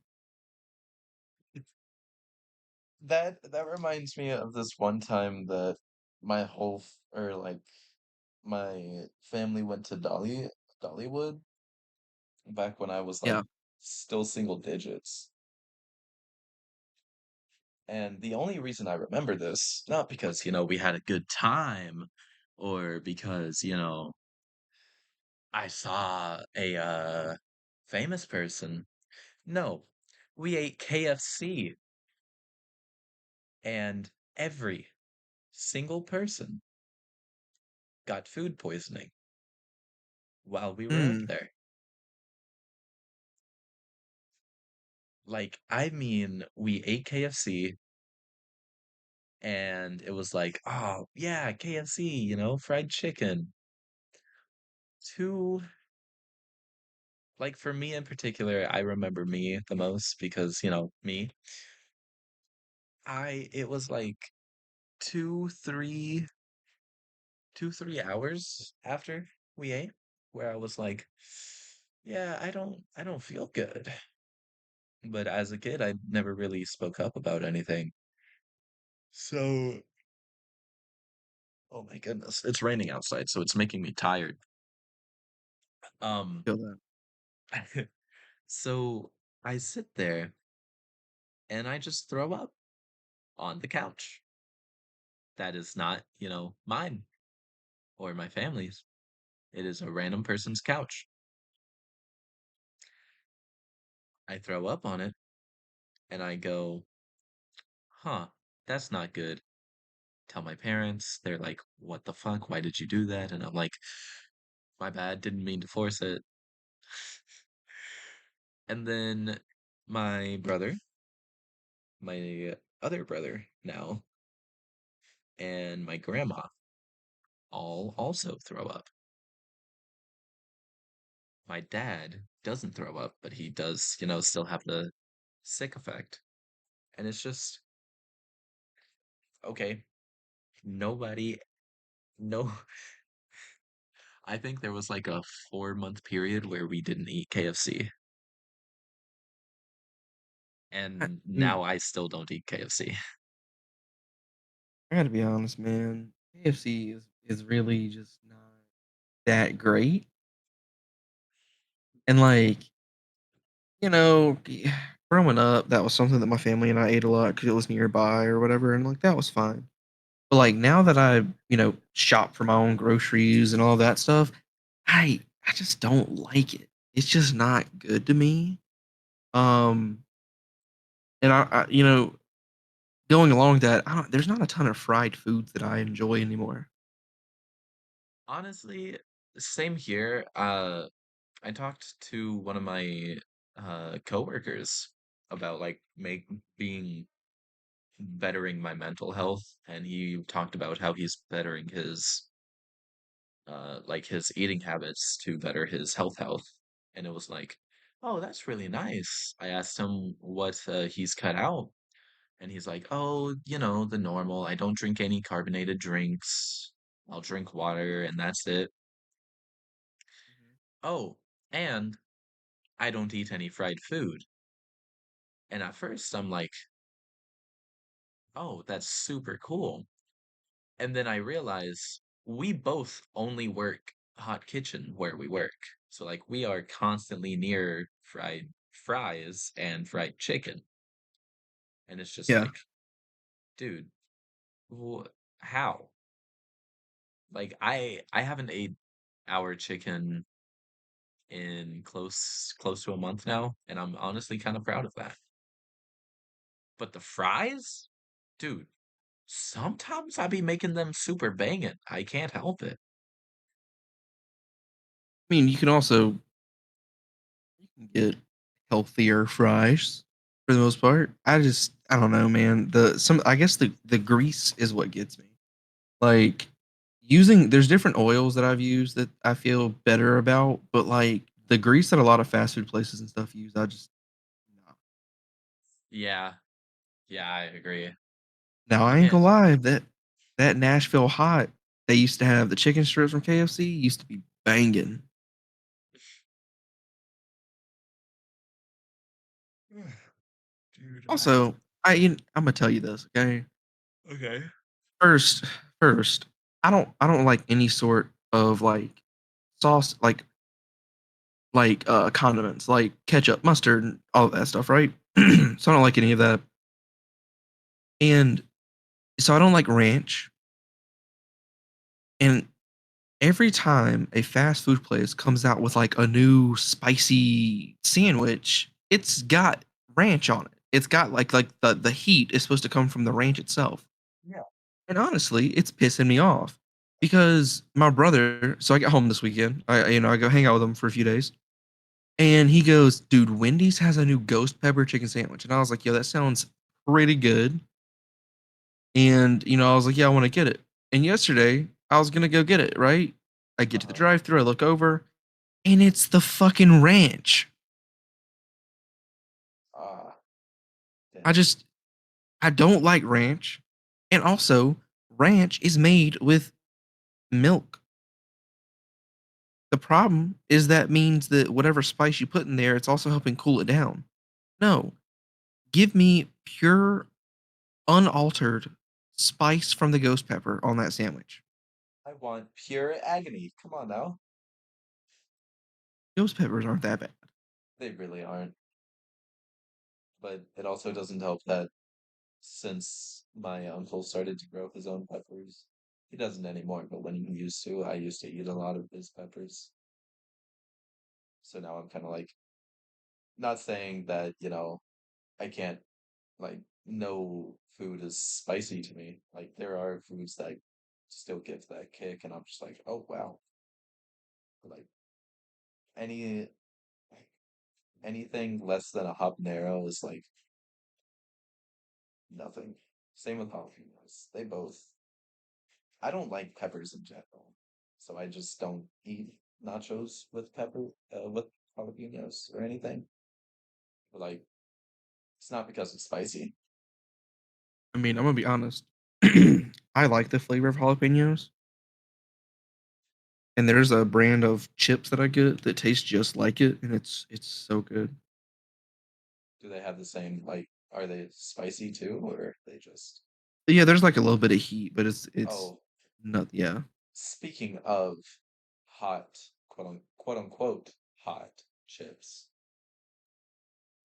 That reminds me of this one time that my or like my family went to Dollywood back when I was like Yeah. still single digits. And the only reason I remember this, not because, we had a good time or because, I saw a famous person. No, we ate KFC and every single person got food poisoning while we were up Mm. there. Like, I mean, we ate KFC and it was like, oh, yeah, KFC, fried chicken. Two, like for me in particular, I remember me the most because, me. It was like two, three, 2, 3 hours after we ate where I was like, yeah, I don't feel good. But as a kid, I never really spoke up about anything. So, oh my goodness, it's raining outside, so it's making me tired. Um, Feel that. so I sit there and I just throw up on the couch. That is not, mine or my family's. It is a random person's couch. I throw up on it and I go, huh, that's not good. Tell my parents. They're like, what the fuck? Why did you do that? And I'm like, My bad, didn't mean to force it. And then my brother, my other brother now, and my grandma all also throw up. My dad doesn't throw up, but he does, still have the sick effect. And it's just, okay, nobody, no, I think there was like a 4-month period where we didn't eat KFC. I And mean, now I still don't eat KFC. I gotta be honest, man. KFC is really just not that great. And like, growing up, that was something that my family and I ate a lot because it was nearby or whatever, and like that was fine. But like now that I, shop for my own groceries and all that stuff, I just don't like it. It's just not good to me. Um, and going along that, there's not a ton of fried foods that I enjoy anymore. Honestly, same here. I talked to one of my coworkers about like make being bettering my mental health, and he talked about how he's bettering his like his eating habits to better his health. And it was like, oh, that's really nice. I asked him what he's cut out, and he's like, oh, the normal. I don't drink any carbonated drinks. I'll drink water, and that's it. Oh, and I don't eat any fried food. And at first, I'm like, oh, that's super cool. And then I realize we both only work hot kitchen where we work. So like we are constantly near fried fries and fried chicken. And it's just Yeah. like, dude, wh how? Like I haven't ate our chicken in close to a month now, and I'm honestly kind of proud of that. But the fries, dude, sometimes I be making them super banging. I can't help it. I mean, you can get healthier fries for the most part. I don't know, man. I guess the grease is what gets me. Like there's different oils that I've used that I feel better about, but like the grease that a lot of fast food places and stuff use, I just no. Yeah, yeah, I agree. Now I ain't And gonna lie, that Nashville hot they used to have the chicken strips from KFC used to be banging. dude, Also, I'm gonna tell you this, okay? okay. First, first, I don't like any sort of like sauce, condiments, like ketchup, mustard, and all of that stuff, right? So I don't like any of that, and so I don't like ranch. And every time a fast food place comes out with like a new spicy sandwich, it's got ranch on it. It's got like the heat is supposed to come from the ranch itself. Yeah. And honestly, it's pissing me off because my brother, so I get home this weekend. I go hang out with him for a few days. And he goes, "Dude, Wendy's has a new ghost pepper chicken sandwich." And I was like, "Yo, that sounds pretty good." And I was like, "Yeah, I want to get it." And yesterday, I was gonna go get it, right? I get to the Uh-huh. drive-thru, I look over, and it's the fucking ranch. Ah, I damn. just I don't like ranch. And also, ranch is made with milk. The problem is that means that whatever spice you put in there, it's also helping cool it down. No, give me pure, unaltered spice from the ghost pepper on that sandwich. I want pure agony. Come on now. Ghost peppers aren't that bad. They really aren't. But it also doesn't help that since my uncle started to grow his own peppers, he doesn't anymore, but when he used to, I used to eat a lot of his peppers. So now I'm kind of like, not saying that, I can't, like, no food is spicy to me. Like, there are foods that still give that kick, and I'm just like, oh, wow. Like any anything less than a habanero is like nothing. Same with jalapenos. They both. I don't like peppers in general, so I just don't eat nachos with jalapenos or anything. But like, it's not because it's spicy. I mean, I'm gonna be honest. I like the flavor of jalapenos, and there's a brand of chips that I get that taste just like it, and it's so good. Do they have the same like? Are they spicy too, or are they just? But yeah, there's like a little bit of heat, but it's Oh, not. Yeah, speaking of hot, quote unquote hot chips,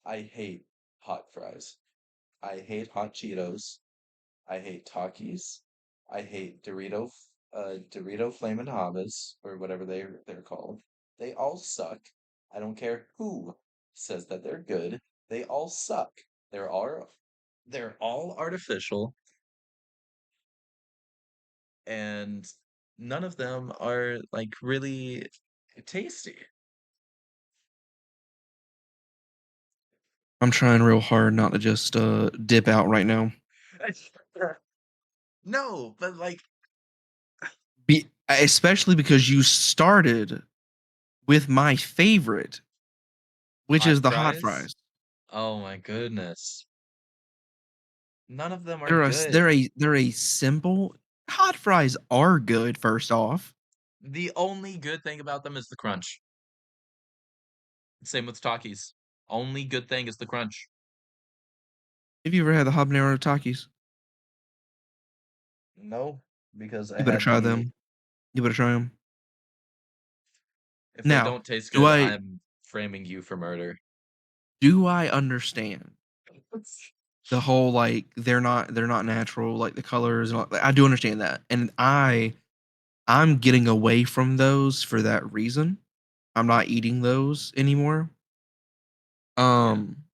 I hate hot fries. I hate hot Cheetos. I hate Takis. I hate Dorito Flamin' Habas or whatever they're called. They all suck. I don't care who says that they're good. They all suck. They're all artificial, and none of them are like really tasty. I'm trying real hard not to just dip out right now. No, but like Especially because you started with my favorite, which hot is the hot fries. fries. Oh my goodness. None of them are They're a good. they're a simple hot fries are good. First off, The only good thing about them is the crunch. Same with Takis. Only good thing is the crunch. have you ever had the habanero takis? No, because I You better had try the them. You better try them. if they Now, don't taste do good, I I'm framing you for murder. do I understand the whole like they're not natural like the colors and all, I do understand that, and I'm getting away from those for that reason. I'm not eating those anymore. Yeah. Um,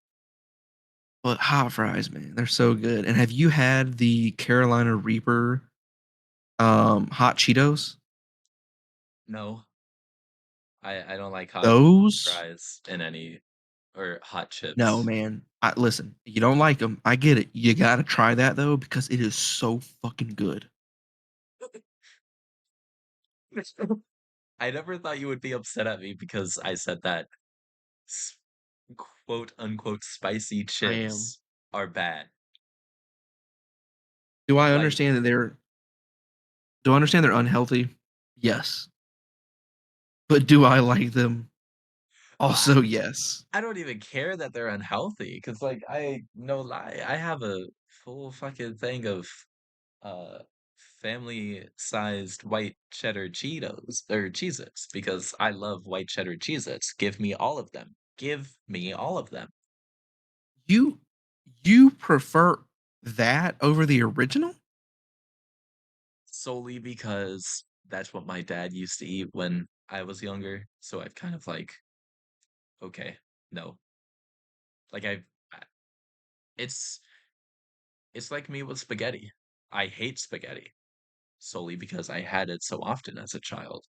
but hot fries, man, they're so good. And have you had the Carolina Reaper hot Cheetos? No, I don't like hot Those? fries in any or hot No, chips. man. Listen, you don't like them. I get it. You gotta try that though because it is so fucking good. I never thought you would be upset at me because I said that s- quote unquote spicy I am. chips are bad. Do I Like, understand that do I understand they're unhealthy? Yes. But do I like them? I, Also, yes. I don't even care that they're unhealthy because, like, I no lie, I have a full fucking thing of uh family-sized white cheddar Cheetos or Cheez-Its because I love white cheddar Cheez-Its. Give me all of them. Give me all of them. You you prefer that over the original? Solely because that's what my dad used to eat when I was younger. So I've kind of like, okay, no. Like it's it's like me with spaghetti. I hate spaghetti solely because I had it so often as a child.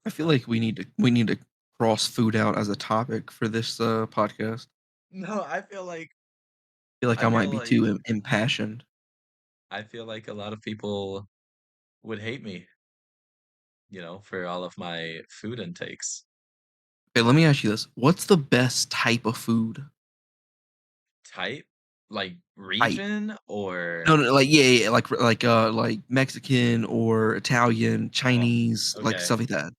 I feel Like, like we need to cross food out as a topic for this podcast. no, I feel like I I might feel be like too impassioned. I feel like a lot of people would hate me, for all of my food intakes. Okay, let me ask you this. What's the best type of food? Type, like Type. region No, or no, like yeah, like Mexican or Italian, oh, Chinese, like okay. stuff like that.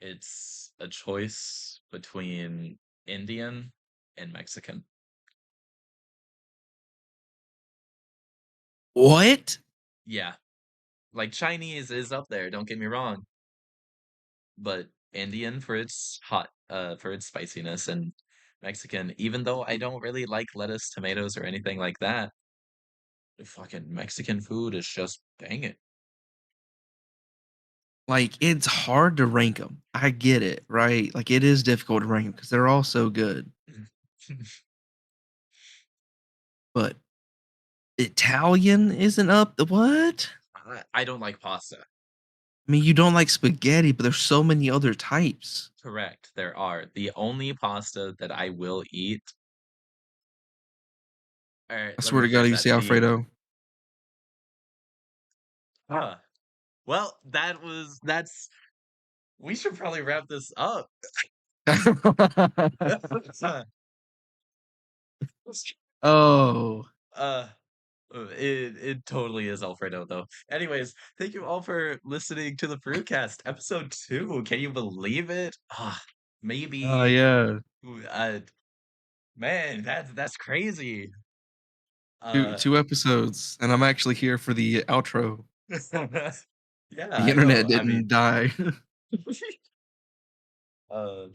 It's a choice between Indian and Mexican. What? Yeah, like Chinese is up there, don't get me wrong, but Indian for its spiciness and Mexican, even though I don't really like lettuce, tomatoes, or anything like that, the fucking Mexican food is just banging. Like it's hard to rank them. I get it, right? Like it is difficult to rank them because they're all so good. But Italian isn't up the what? I don't like pasta. I mean, you don't like spaghetti, but there's so many other types. Correct, there are. The only pasta that I will eat. All right, I let swear me to God, phrase you that. say The Alfredo. huh. Well, that's we should probably wrap this up. Oh, uh it totally is Alfredo though. Anyways, thank you all for listening to the FrewCast episode 2. Can you believe it? Maybe yeah. uh man, that's crazy. Two Uh two episodes, and I'm actually here for the outro. yeah, The I know. internet I mean, didn't die. uh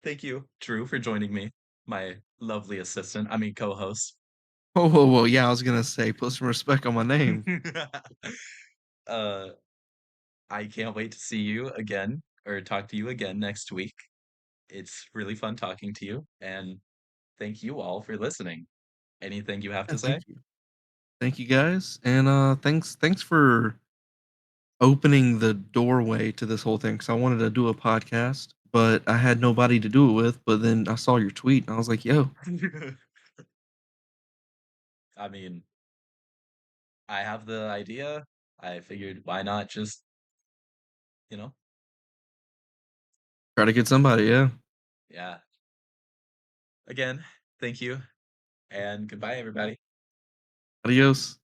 thank you, Drew, for joining me, my lovely assistant. I mean co-host. Whoa, whoa, whoa! Yeah, I was gonna say, put some respect on my name. uh I can't wait to see you again or talk to you again next week. It's really fun talking to you, and thank you all for listening. Anything you have Yeah, to say? thank you guys, and thanks for opening the doorway to this whole thing. Because I wanted to do a podcast, but I had nobody to do it with. But then I saw your tweet, and I was like, "Yo, I mean, I have the idea. I figured why not just, you know, try to get somebody." Yeah, yeah. Again, thank you and goodbye, everybody. adios.